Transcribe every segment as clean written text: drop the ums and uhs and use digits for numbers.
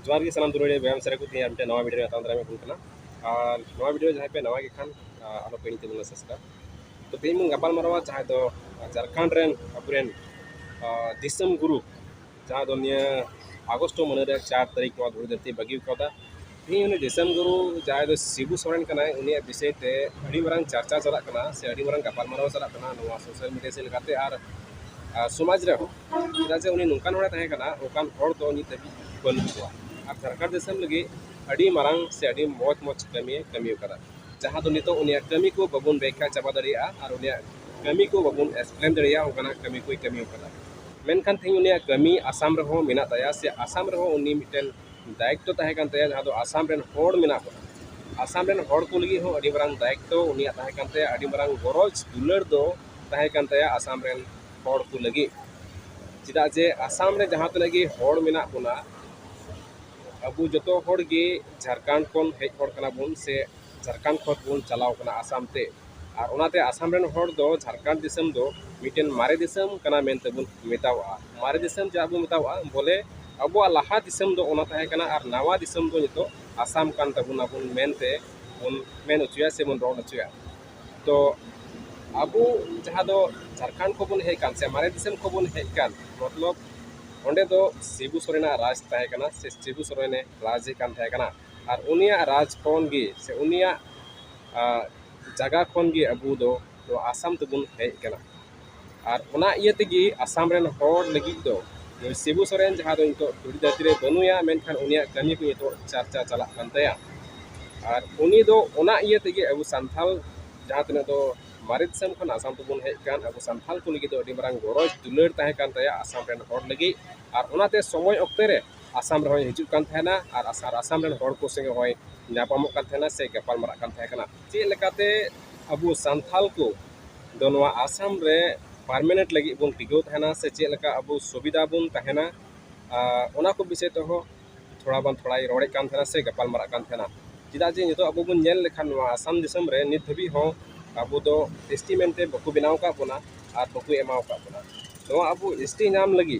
जोहार गे सानाम दुलारी व्यायाम सर को तीन मिटे नवा वीडियो हतां दाराम एबुन कना और नवा वीडियो जहाँ पे नवा के खान आलो पे तेबुन सब्सक्राइब तो तीन मुन गपाल मारवा जहाँ दो झारखंड रेन अबुरेन दिसम गुरु जहाँ दो निया आगस्ट महीने 4 तारीख नवा धुरी धरती बगी कदा तीन उन्हें दिसम गुरु जहाँ दो शिबू सोरेन कना उन्हें विषय ते अड़ी मरंग चर्चा चला कना से अड़ी मरंग गपाल मारवा चला कना नवा सोशल मीडिया से लगाते और समाज रे चेदा जे उन्हें नुकान होड़ा तहे कना ओकान होड़ दो नित दबी बनु को और झारखंड दिसम लगे अड़ी मरंग से अड़ी मौज मौज कमी करा जहाँ दो नितो उन्हें कमी को बबुन व्याख्या चाबा दरिया और उन्हें कमी को बबुन एक्सप्लेन दरिया ओकाना कमी को कमी करा मेनखान थी उन्हें कमी आसाम रहो मेना तया से आसाम रहो उन्हीं मिटन दायित्व तहे कान तया जहाँ दो आसाम रेन होड़ मेना को आसाम रेन होड़ को लगी हो अड़ी मरंग दायित्व उन्हीं तहे कान तया अड़ी मरंग गरज दुलर दो तहे कान तया आसाम रेन होड़ को लगी चेदा जे आसाम रे जहाँ तक लगी होड़ मेना बोना अबू जो होड़ गे झारखंड कोन हेज होड़ कना बुन से झारखंड खत बुन चलाव कना आसाम ते और ओनाते आसाम रेन होड़ दो झारखंड दिसम दो मिटेन मारे दिसम कना मेनते बुन मेतावा मारे दिसम जा अबू मेतावा बोले अबो लाहा दिसम दो ओना तहे कना और नवा दिसम दो नितो आसाम कान तबुन अबुन मेनते बुन मेन उचुया से बुन रोड उचुया तो अबू जहाँ दो झारखंड को बुन हेज कान से मारे दिसम को बुन हेज कान मतलब ओंडे दो शिबू सोरेना राज तहे कना से शिबू सोरेने राज कान तहे कना और उनिया राज कोन गे से उनिया जगह कोन गे अबू दो आसाम तबुन हेज कना और ओना इये तेगी आसाम रेन होड़ लगी दो शिबू सोरेन जहाँ दो नितो धुरी धरती रे बनुया मेनखान उनिया कमी को नितो चर्चा चला कान तया और उनी दो ओना इये तेगी अबू संथाल जहाँ तने दो मारे दिसम खन आसाम तबुन हेज कान अबू संथाल को लगी दो अड़ी मरंग गरज दुलर तहे कान तया आसाम रेन होड़ लगी और ओनाते समय अक्ते रे आसाम रे हिजुक कान थेना और आसाम रेन होड़ को संगे होय नापामोग कान थेना से गपाल मारा कान थेना कना चे लेकाते अबू संथाल को दो नवा आसाम रे परमानेंट लगी बुन टिकाव थेना से चे लेका अबू सुविधा बुन तहेना ओना को विषय तो थोड़ा बन थोड़ा रोड़े कान थेना से गपाल मारा कान थेना चेदा जे नितो अबू बुन नेल लेखान नवा आसाम दिसम रे नित धबी हो अबू दो एसटी मेनते बकु बनाव का बोना और बकु एमाव का बोना नवा अबू एसटी नाम लगी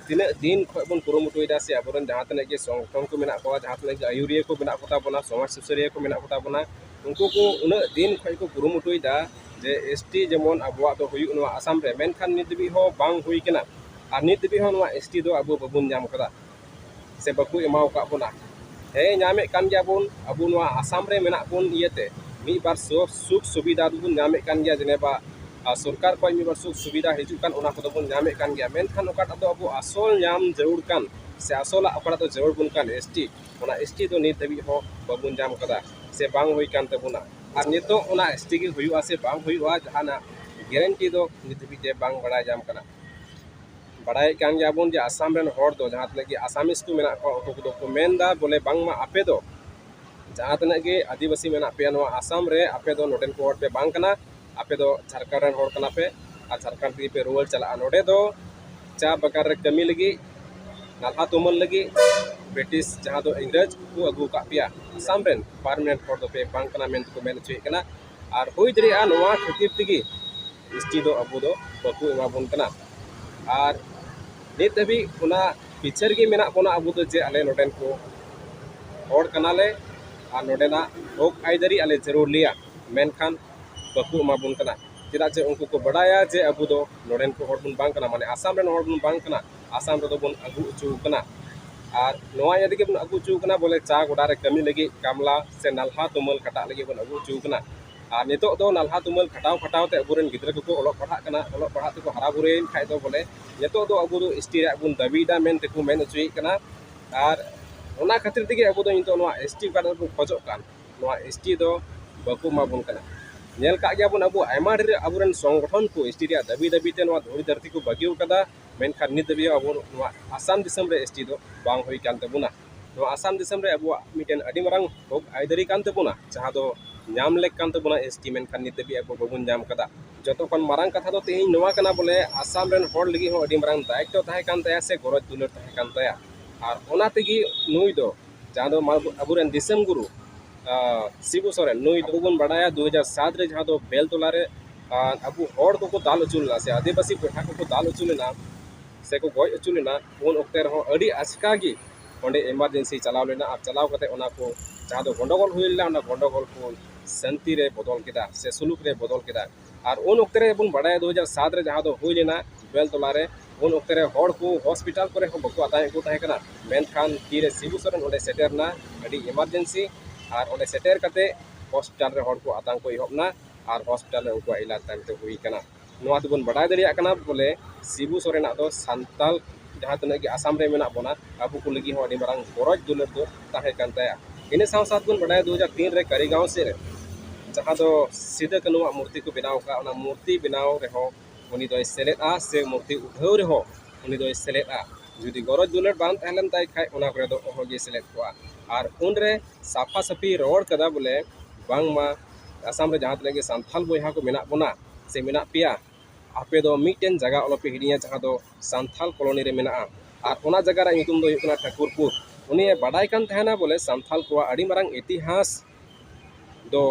तीन दिन खय बन कुरुमुटुयदा से अबरन जहाँ तने के संगठन को मेना को जहाँ तने आयुरिया को मेना कोता बोना समाज सुसारिया को मेना कोता बोना उनको को उन दिन खय को कुरुमुटुयदा जे एसटी जेमन अबुआ तो हुयु नवा आसाम रे मेनखान नित भी हो बांग हुई केना और नित भी हो नवा एसटी दो अबू बबुन नाम कदा से बकु एमाव का बोना हे नामे कान गया बुन अबू नवा आसाम रे मेना बुन इयते मी बार सुख सुविधा बुन नामे कान गया जेनेबा सरकार को मी बार सुख सुविधा हिजुक कान ओना को बुन नामे कान गया मेनखान ओकाटा दो अबू असोल नाम जरूर कान से असोला ओकाटा तो जरूर बुन कान एसटी ओना एसटी दो नित भी हो बबुन नाम कदा से बांग हुई कान तबुना और नितो ओना एसटी के हुयुआ से बांग हुयुआ जहाना गारंटी दो नित भी जे बांग बड़ा जाम कना बड़ाई कान गया बुन जे आसाम रेन होड़ दो जहाँ तने कि आसामिस को मेना को मेनदा बोले बांग मा आपे दो जहाँ तने कि आदिवासी मेना पे नवा आसाम रे आपे दो नोडेन को होड़ पे बांग कना आपे दो झारखंड रेन होड़ कना पे और झारखंड ती पे रुवल चला नोडे दो चा बकार रे कमी लगी नालहा तुमल लगी ब्रिटिश जहाँ दो इंग्रज को अगू का पिया आसाम रेन परमानेंट होड़ दो पे बांग कना मेन को मेन चुई कना और हुई दरिया नवा खतिब तिगी एसटी दो अबू दो बकु एमा बुन कना और नित अभी उना पिक्चर के मेना बोना अबू दो जे आले नोडेन को होड़ कनाले और नोडेना होक आइदरी आले जरूर लिया मेनखान बकु एमा बुन कना चेदा जे उनको को बड़ाया जे अबू दो नोडेन को होड़ बुन बांग कना माने आसाम रेन होड़ बुन बांग कना आसाम रे दो बुन अगू उचू कना और नवा यदि के बुन अगू उचू कना बोले चा गोडा रे कमी लगी कामला से नालहा तुमल खटा लगी बुन अगू उचू कना और नितो दो नालहा तुमल खटाव ते अबुरेन गिद्रा को ओलक पढ़ा ते को हरा बुरेन खाय दो बोले नितो दो अबू दो एसटी रे बुन दाबीदा मेन ते को मेन उचुई कना और ओना खातिर तेगे अबू दो नितो नवा एसटी का दो खोजो कान नवा एसटी दो बकु मा बुन कना नेल का गया बुन अबू आयमा रे अबुरेन संगठन को एसटी रे दाबी ते नवा धुरी धरती को बगिउ कदा मेनखान नित भी अबू नवा आसाम दिसम रे एसटी दो बांग हुई कान तबुना नवा आसाम दिसम रे अबू मिटेन अडी मरंग होक आइदरी कान तबुना जहाँ दो नाम लेक कान तबुना एसटी मेनखान नित भी अबू बबुन नाम कदा जतो खन मारंग कथा दो तेही नवा कना बोले आसाम रेन होड़ लगी हो अडी मरंग दायित्व तहे कान तया से गरज दुलर तहे कान तया और ओना तेगी नुई दो जहाँ दो अबुरेन दिसम गुरु शिबू सोरेन नुई दो बन बड़ाया 2007 रे जहाँ दो बेलतोला रे अबू होड़ को दाल उचुलना से आदिवासी पेठा को दाल उचुलना से को गoj उचुलना उन ओक्ते रहो अडी आचका गी onde emergency chalaw lena ar chalaw kate ona ko jaha do gondogol huil la ona gondogol ko शांति रे बदल केदा से सुलूक रे बदल केदा और उन वक्त रे बुन बड़ा 2007 रे जहां दो हुई लेना बेलतला रे उन वक्त रे हड़ को हॉस्पिटल करे हो बको आताय को ताहे कना मेनखान तीरे सिबू सरन ओंडे सेटेरना अडी इमरजेंसी और ओंडे सेटेर कते हॉस्पिटल रे हड़ को आतां को इहबना और हॉस्पिटल रे उनको इलाज टाइम ते हुई कना नोआ दुबन बड़ा दरिया कना बोले सिबू सोरेना दो संताल जहां तने की आसाम रे मेना बोना अबु को लगी हो अडी मारंग गरज दुलर दो ताहे कान ताया इन साथ साथ बुन बड़ा 2003 रे करीगांव से रे जहाँ दो सिदा कानूआ मूर्ति को बनाव का ओना मूर्ति बनाव रेहो उनी दो सेलेदा से मूर्ति उठाव रेहो उनी दो सेलेदा जुदी गरज दुलर बान तहलन ताई खाय ओना करे दो ओहोगे सेलेद कोआ और उन रे साफा सफी रोड कदा बोले बांगमा आसाम रे जहाँ तने के संथाल बोया को मेना बोना से मेना पिया आपे दो मिटेन जगह ओलोपे हिडिया जहाँ दो संथाल कॉलोनी रे मेना और ओना जगह रा नितुम दो युकना ठाकुरपुर उनी बाडाय कान तहना बोले संथाल को अडी मारंग इतिहास दो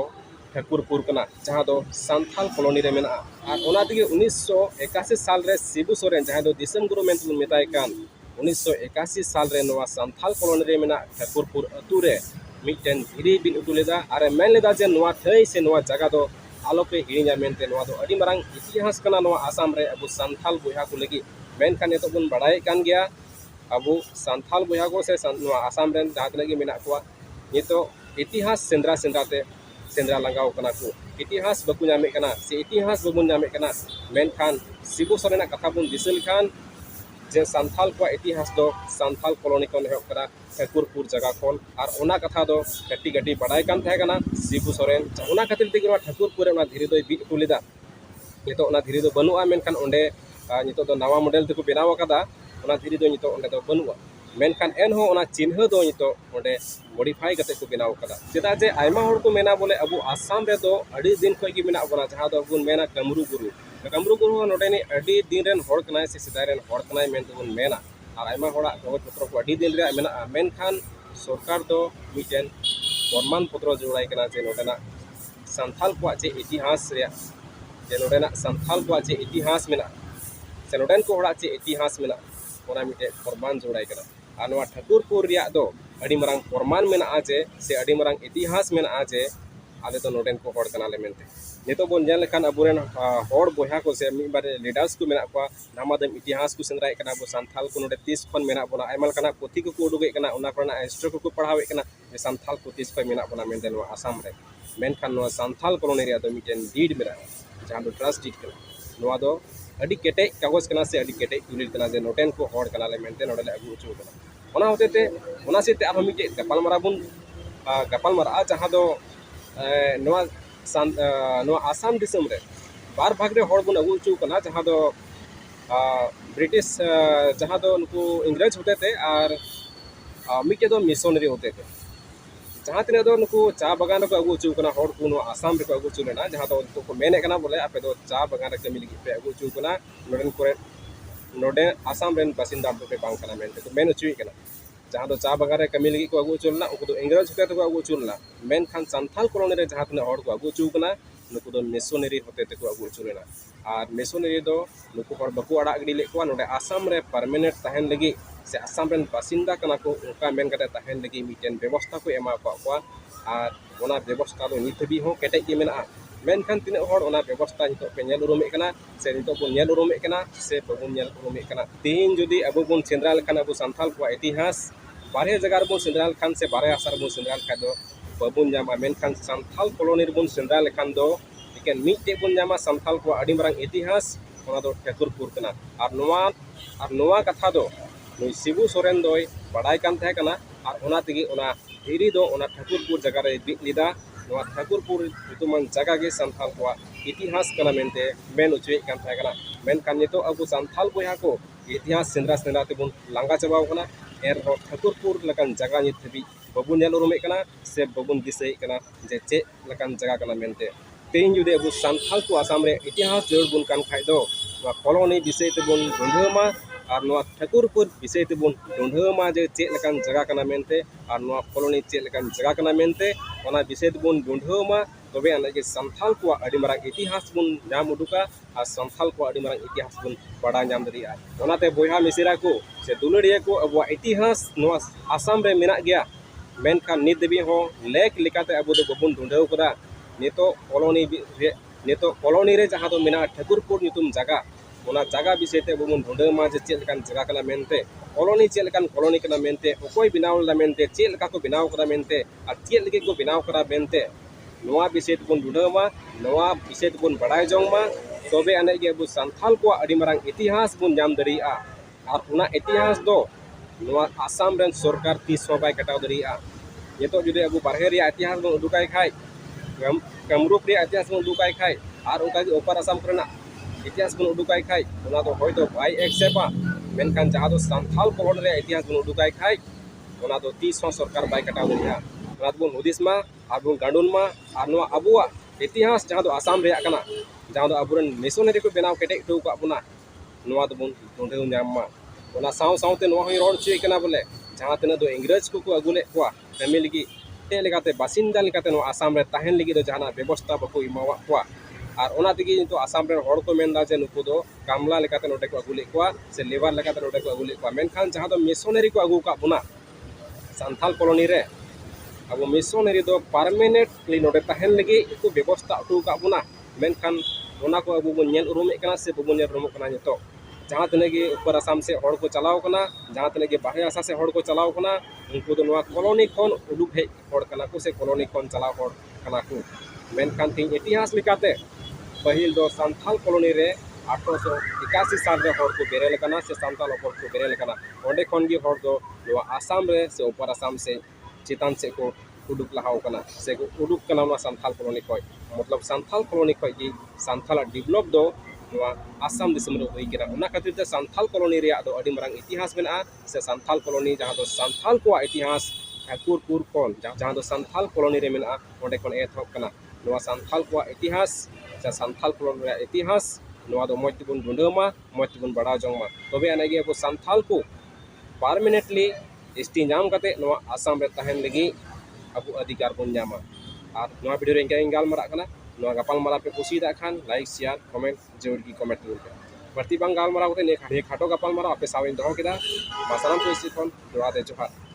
ठाकुरपुर कना जहाँ दो संथाल कॉलोनी रे मेना और ओना दिगे 1981 साल रे सिबू सोरेन जहाँ दो दिसम गुरु मेन तुन मेताय कान 1981 साल रे नोआ संथाल कॉलोनी रे मेना ठाकुरपुर अतु रे मिटेन धीरी बिन उतु लेदा अरे मेन लेदा जे नोआ थई से नोआ जगह दो आलोपे हिड़िया मेनते नोआ दो अडी मारंग इतिहास कना नोआ आसाम रे अबु संथाल बोया को लगी मेन खान तो बुन बड़ाय कान गया अबु संथाल बोया को से नोआ आसाम रे जहाँ तने मेना कोआ नितो इतिहास सेंद्रा सेंद्राते सेंद्रा लगाव कना को इतिहास बकु नामे कना से इतिहास बबुन नामे कना मेनखान सिबू सोरेना कथा बुन दिसल खान जे संथाल को इतिहास दो संथाल कॉलोनी को नेह करा ठाकुरपुर जगह कोन और ओना कथा दो गट्टी गट्टी बड़ाय कान थे कना सिबू सोरेन ओना खातिर तिगरा ठाकुरपुर ओना धीरे दो बी कुलिदा नितो ओना धीरे दो बनुआ मेनखान ओंडे नितो दो नवा मॉडल तको बनाव कदा ओना धीरे दो नितो ओंडे दो बनुआ मेनखान एनहो ओना चिन्ह दो नितो ओंडे मॉडिफाई कते को बनाव कदा चेदा जे आयमा हड़ को मेना बोले अबु आसाम रे दो अडी दिन खय की मेना बना जहां दो बुन मेना कमरू गुरु नोडेनी अडी दिन रेन हड़ कनाय से सिदाय रेन हड़ कनाय मेन तो बुन मेना और आयमा हड़ा कागज पत्र को अडी दिन रे मेना मेनखान सरकार दो मिटेन प्रमाण पत्र जोड़ाय कना जे नोडेना संथाल को जे इतिहास रे जे नोडेना संथाल को जे इतिहास मेना से नोडेन को हड़ा जे इतिहास मेना ओना मिटे प्रमाण जोड़ाय कना आनवा ठाकुरपुर रिया दो अडी मरंग प्रमाण मेना जे से अडी मरंग इतिहास मेना जे आले तो नोडेन को हड़ कना ले मेनते नितो बोन जेल लेखान अबुरेन हड़ बोया को से मिबार लीडर्स को मेना को नामादम इतिहास को सेंद्राय कना बो संथाल को नोडे 30 खन मेना बोना आइमाल कना पोथी को उडुगे कना ओना करना हिस्ट्री को पढ़ावे कना जे संथाल को 30 खन मेना बोना मेनते नो आसाम रे मेनखान नो संथाल कॉलोनी रे दो मिटेन डीड मेना जहां दो ट्रस्ट डीड कना नोआ दो अडी केटे कागज कना से अडी केटे तुलिल कना जे नोटेन को हड़ कना ले मेनते नोडे ले अगु उचु कना ओना होतेते ओना सेते आरो मिटे गपाल मारा बुन गपाल मारा जहां दो नोआ आसाम दिसम रे बार भाग रे हड़ बुन अगु उचु कना जहां दो ब्रिटिश जहां दो उनको इंग्रज होते थे और मिटे दो मिशनरी होते थे जहां तिने दो नुको चा बागान को अगु उचु कना हड़ को आसाम रे को अगु उचु लेना जहां दो उनको को मेने कना बोले आपे दो चा बागान रे कमी लगी पे अगु उचु कना नोडेन कोरे नोडे आसाम रेन बासिंदा पे बांग कना मेनते तो मेन उचुई कना जहां दो चा बागान रे कमी लगी को अगु उचुलना उनको दो इंग्रज होते को अगु उचुलना मेन खान संथाल कॉलोनी रे जहां तने हड़ को अगु उचु कना नुको दो मिशनरी होते ते को अगु उचुलेना और मिशनरी दो नुको हड़ बको अड़ा गडी ले को नोडे आसाम रे परमानेंट तहन लगी से आसाम रेन बासिंदा कना को उनका मेन कते तहन लगी मिटेन व्यवस्था को एमा को और ओना व्यवस्था दो निथबी हो केटे के मेना मेनखान तिना हड़ ओना व्यवस्था नितो पे नेल उरुमे कना से नितो बो नेल उरुमे कना से बबुन नेल उरुमे कना तीन जदी अबो बुन सेंद्रा लेखान अबो संथाल को इतिहास बारे जगार बो सेंद्रा लेखान से बारे आसार बो सेंद्रा लेखा दो बबुन जामा मेनखान संथाल कॉलोनी रे बुन सेंद्रा लेखान दो इकेन मिटे बुन जामा संथाल को अडी मारंग इतिहास ओना दो ठाकुरपुर कना और नोआ कथा दो नुई सिबू सोरेन दोय बड़ाय कान थे कना और ओना तिगी ओना धीरी दो ओना ठाकुरपुर जगह रे बिक लिदा नोआ ठाकुरपुर तुमन जगह के संथाल को इतिहास कना मेनते मेन उचुए कान थे कना मेन कान नितो अबु संथाल बोया को इतिहास सेंद्रा सेंद्रा ते बुन लांगा चबाव कना एर हो ठाकुरपुर लकन जगह नित थबी बबुन नेल उरुमे कना से बबुन दिसई कना जे चे लकन जगह कना मेनते तेन जुदे अबु संथाल को आसाम रे इतिहास जोड़ बुन कान खाय दो नोआ कॉलोनी विषय ते बुन ढूंढमा और नोआ ठाकुरपुर विषय ते बुन ढूंढमा जे चे लकन जगह कना मेनते और नोआ कॉलोनी चे लकन जगह कना मेनते ओना विषय ते बुन ढूंढमा तबे आना के संथाल को अड़ी मारंग इतिहास बुन नाम उडुका और संथाल को अड़ी मारंग इतिहास बुन बड़ा नाम दरिया ओनाते बोया मिसिरा को से दुलड़िया को अब इतिहास नवा आसाम रे मेना गया मेनखान नित देबी हो लेक लेकाते अब दो बबुन ढूंढेव कदा नितो कॉलोनी रे नितो कॉलोनी रे जहां दो मेना ठाकुरपुर नितुम जगह ओना जगह विषय ते बबुन ढूंढेव मा जे चेल कान जगह कना मेनते कॉलोनी चेल कान कॉलोनी कना मेनते ओकोय बिनाव ला मेनते चेल का को बिनाव कदा मेनते आ चेल लगे को बिनाव कदा मेनते नवा विषय तेबुन ढूंढेव मा नवा विषय तेबुन बड़ाय जोंग मा तबे आने के अब संथाल को अड़ी मारंग इतिहास बुन नाम दरिया और उना इतिहास दो नवा आसाम रेन सरकार तीस बाय कटाव दरिया नितो जुदि अब बारहे रे इतिहास बुन उदुकाय खाय कामरूप रे इतिहास बुन उदुकाय खाय और उनका ऊपर आसाम करना इतिहास बुन उदुकाय खाय उना दो होय दो बाय एक्सेप्टा मेनखान जहां दो संथाल कॉलोनी रे इतिहास बुन उदुकाय खाय उना दो तीस सरकार बाय कटाव दरिया उना बुन हुदिस मा और बुन गांडुन मा और नवा अबुआ इतिहास जहां दो आसाम रे कना जहां दो अबुरन मिशनरी को बेनाव केटे टू का बुना नवा दो बुन ढूंढेव नाम मा उना साव सावते नवा होय रोड चुई कना बोले जहां तना दो इंग्रज को अगुले कोआ फैमिली की ते लेकाते बासिंदा लेकाते नो आसाम रे ताहेन लगी दो जहाना व्यवस्था बको इमावा कोआ और ओना तगी तो आसाम रे हड़ को मेनदा जे नुकु दो कामला लेकाते नोटे को अगुले कोआ से लेबर लेकाते नोटे को अगुले कोआ मेनखान जहां दो मिशनरी को अगु का बुना संथाल कॉलोनी रे अब मिशनरी दो परमानेंटली नोटे ताहेन लगी को व्यवस्था अटू का बुना मेनखान ओना को अबु बन नेल उरुमे कना से बबु नेल उरुम कना नितो जहां तने के ऊपर आसाम से हड़ को चलाव कना जहां तने के बाहर आसा से हड़ को चलाव कना उनको तो नवा कॉलोनी कोन उडुक हे हड़ कना को से कॉलोनी कोन चलाव हड़ कना को मेनखान तीन इतिहास लिकाते पहिल दो संथाल कॉलोनी रे 1881 साल रे हड़ को बेरेल कना से संथाल हड़ को बेरेल कना ओंडे कोन गे हड़ दो नवा आसाम रे से ऊपर आसाम से चितान से को उडुक लहाव कना से को उडुक कना नवा संथाल कॉलोनी कोय मतलब संथाल कॉलोनी कोय की संथाल डेवलप दो नवा आसाम दिसम रे होई केना उना खातिर ते संथाल कॉलोनी रे दो अडी मरंग इतिहास मेना से संथाल कॉलोनी जहां दो संथाल को इतिहास ठाकुरपुर कोन जहां दो संथाल कॉलोनी रे मेना ओंडे कोन एथop कना नवा संथाल को इतिहास से संथाल कॉलोनी रे इतिहास नवा दो मोय तिबुन ढूंढेमा मोय तिबुन बड़ा जोंगमा तबे आने गे अब संथाल को परमानेंटली एसटी नाम कते नवा आसाम रे ताहेन लगी अब अधिकार बन नामा और नवा वीडियो रे इंगा गाल मरा कना नवा गपाल मारा पे कुसी दा खान लाइक शेयर कमेंट जरूर की कमेंट पे प्रति बांग गाल मरा कते ने खाटो गपाल मारा आपे सावेन दहो केदा मासाराम को इसी फोन जोड़ा दे जोहार